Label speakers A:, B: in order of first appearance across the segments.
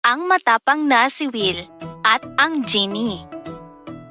A: ang matapang na si Will at ang Ginny.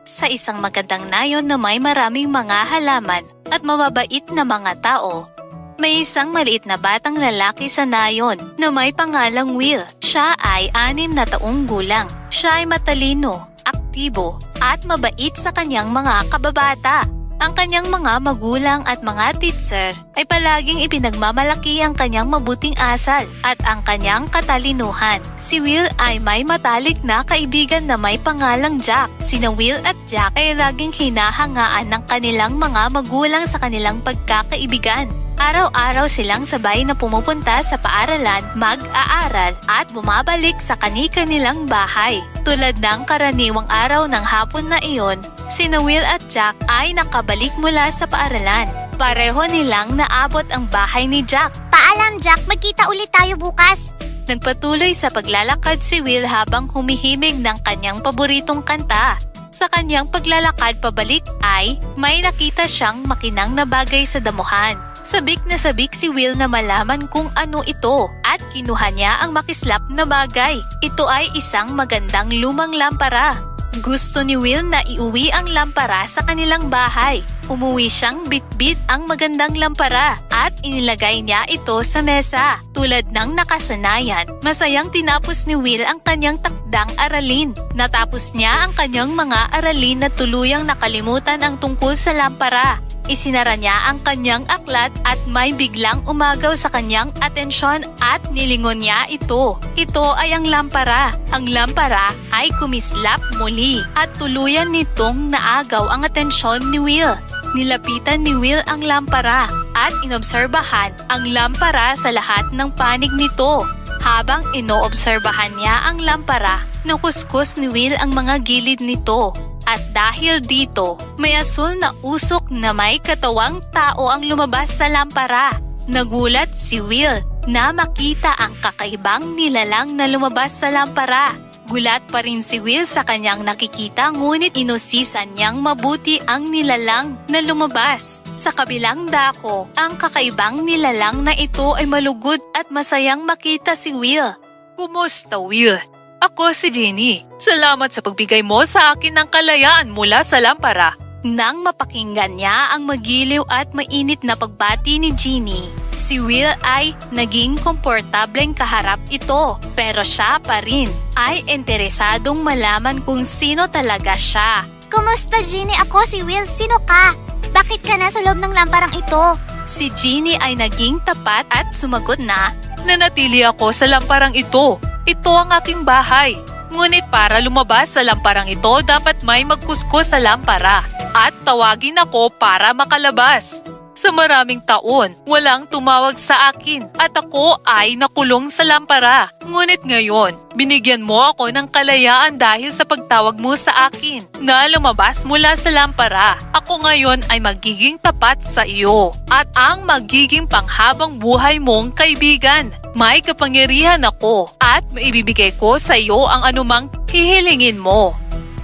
A: Sa isang magandang nayon na may maraming mga halaman at mababait na mga tao, may isang maliit na batang lalaki sa nayon na may pangalang Will. Siya ay 6 na taong gulang. Siya ay matalino, aktibo at mabait sa kanyang mga kababata. Ang kanyang mga magulang at mga teacher ay palaging ipinagmamalaki ang kanyang mabuting asal at ang kanyang katalinuhan. Si Will ay may matalik na kaibigan na may pangalang Jack. Sina Will at Jack ay laging hinahangaan ng kanilang mga magulang sa kanilang pagkakaibigan. Araw-araw silang sabay na pumupunta sa paaralan, mag-aaral at bumabalik sa kani-kanilang bahay. Tulad ng karaniwang araw ng hapon na iyon, sina Will at Jack ay nakabalik mula sa paaralan. Pareho nilang naabot ang bahay ni Jack.
B: Paalam Jack, magkita ulit tayo bukas.
A: Nagpatuloy sa paglalakad si Will habang humihimig ng kanyang paboritong kanta. Sa kanyang paglalakad pabalik ay may nakita siyang makinang na bagay sa damuhan. Sabik na sabik si Will na malaman kung ano ito at kinuha niya ang makislap na bagay. Ito ay isang magandang lumang lampara. Gusto ni Will na iuwi ang lampara sa kanilang bahay. Umuwi siyang bitbit ang magandang lampara at inilagay niya ito sa mesa. Tulad ng nakasanayan, masayang tinapos ni Will ang kanyang takdang aralin. Natapos niya ang kanyang mga aralin na tuluyang nakalimutan ang tungkol sa lampara. Isinara niya ang kanyang aklat at may biglang umagaw sa kanyang atensyon at nilingon niya ito. Ito ay ang lampara. Ang lampara ay kumislap muli at tuluyan nitong naagaw ang atensyon ni Will. Nilapitan ni Will ang lampara at inobserbahan ang lampara sa lahat ng panig nito. Habang inoobserbahan niya ang lampara, nakuskus ni Will ang mga gilid nito. At dahil dito, may asul na usok na may katawang tao ang lumabas sa lampara. Nagulat si Will na makita ang kakaibang nilalang na lumabas sa lampara. Gulat pa rin si Will sa kanyang nakikita ngunit inusisan niyang mabuti ang nilalang na lumabas. Sa kabilang dako, ang kakaibang nilalang na ito ay malugod at masayang makita si Will.
C: Kumusta, Will? Ako si Ginny. Salamat sa pagbigay mo sa akin ng kalayaan mula sa lampara.
A: Nang mapakinggan niya ang magiliw at mainit na pagbati ni Ginny, si Will ay naging komportableng kaharap ito. Pero siya pa rin ay interesadong malaman kung sino talaga siya.
B: Kumusta Ginny? Ako si Will. Sino ka? Bakit ka nasa loob ng lamparang ito?
A: Si Ginny ay naging tapat at sumagot na,
C: Nanatili ako sa lamparang ito. Ito ang aking bahay. Ngunit para lumabas sa lamparang ito, dapat may magkuskus sa lampara at tawagin ako para makalabas. Sa maraming taon, walang tumawag sa akin at ako ay nakulong sa lampara. Ngunit ngayon, binigyan mo ako ng kalayaan dahil sa pagtawag mo sa akin na lumabas mula sa lampara. Ako ngayon ay magiging tapat sa iyo at ang magiging panghabang buhay mong kaibigan. May kapangyarihan ako at maibibigay ko sa iyo ang anumang hihilingin mo.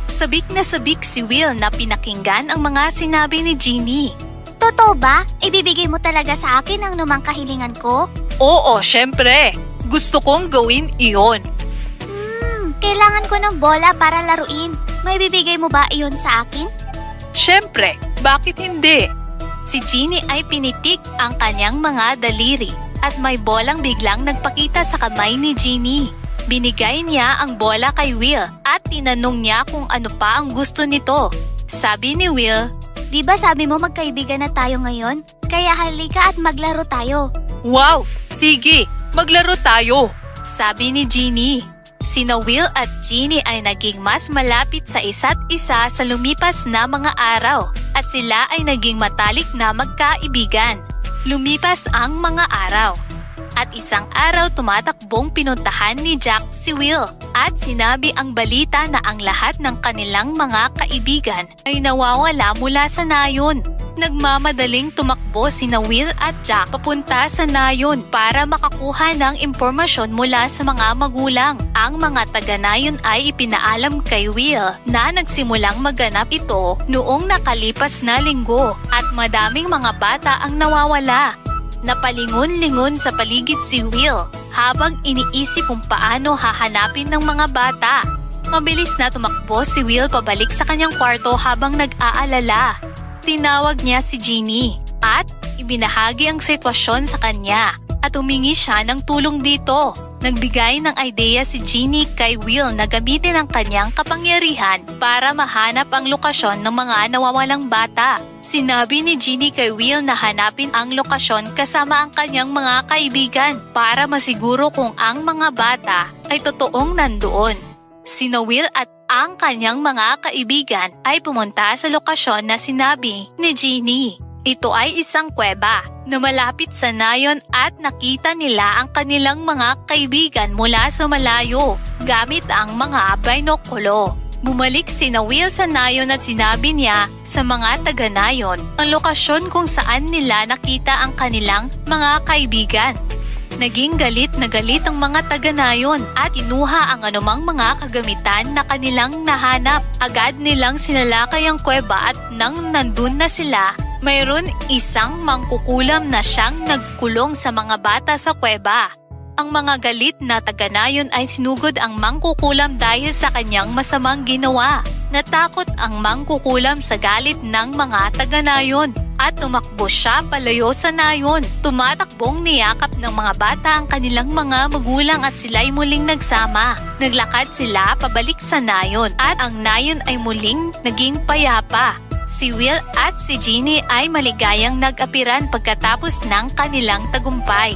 A: Sabik na sabik si Will na pinakinggan ang mga sinabi ni Ginny.
B: Totoo ba? Ibibigay mo talaga sa akin ang anumang kahilingan ko?
C: Oo, syempre. Gusto kong gawin iyon.
B: Kailangan ko ng bola para laruin. May bibigay mo ba iyon sa akin?
C: Syempre, bakit hindi?
A: Si Ginny ay pinitik ang kanyang mga daliri at may bolang biglang nagpakita sa kamay ni Ginny. Binigay niya ang bola kay Will at tinanong niya kung ano pa ang gusto nito. Sabi ni Will,
B: Di ba sabi mo magkaibigan na tayo ngayon? Kaya halika at maglaro tayo.
C: Wow! Sige, maglaro tayo!
A: Sabi ni Ginny. Sina Will at Ginny ay naging mas malapit sa isa't isa sa lumipas na mga araw at sila ay naging matalik na magkaibigan. Lumipas ang mga araw at isang araw tumatakbong pinuntahan ni Jack si Will at sinabi ang balita na ang lahat ng kanilang mga kaibigan ay nawawala mula sa nayon. Nagmamadaling tumakbo sina Will at Jack papunta sa nayon para makakuha ng impormasyon mula sa mga magulang. Ang mga taga-nayon ay ipinaalam kay Will na nagsimulang maganap ito noong nakalipas na linggo at madaming mga bata ang nawawala. Napalingon-lingon sa paligid si Will habang iniisip kung paano hahanapin ng mga bata. Mabilis na tumakbo si Will pabalik sa kanyang kwarto habang nag-aalala. Tinawag niya si Ginny at ibinahagi ang sitwasyon sa kanya at humingi siya ng tulong dito. Nagbigay ng ideya si Ginny kay Will na gamitin ang kanyang kapangyarihan para mahanap ang lokasyon ng mga nawawalang bata. Sinabi ni Ginny kay Will na hanapin ang lokasyon kasama ang kanyang mga kaibigan para masiguro kung ang mga bata ay totoong nandoon. Sina Will at ang kanyang mga kaibigan ay pumunta sa lokasyon na sinabi ni Ginny. Ito ay isang kuweba na malapit sa nayon at nakita nila ang kanilang mga kaibigan mula sa malayo gamit ang mga binokulo. Bumalik sina Will sa nayon at sinabi niya sa mga taga-nayon ang lokasyon kung saan nila nakita ang kanilang mga kaibigan. Naging galit na galit ang mga taga-nayon at inuha ang anumang mga kagamitan na kanilang nahanap. Agad nilang sinalakay ang kuweba at nang nandun na sila, mayroon isang mangkukulam na siyang nagkulong sa mga bata sa kuweba. Ang mga galit na taga-nayon ay sinugod ang mangkukulam dahil sa kanyang masamang ginawa. Natakot ang mangkukulam sa galit ng mga taga-nayon at tumakbo siya palayo sa nayon. Tumatakbong niyakap ng mga bata ang kanilang mga magulang at sila'y muling nagsama. Naglakad sila pabalik sa nayon at ang nayon ay muling naging payapa. Si Will at si Ginny ay maligayang nag-apiran pagkatapos ng kanilang tagumpay.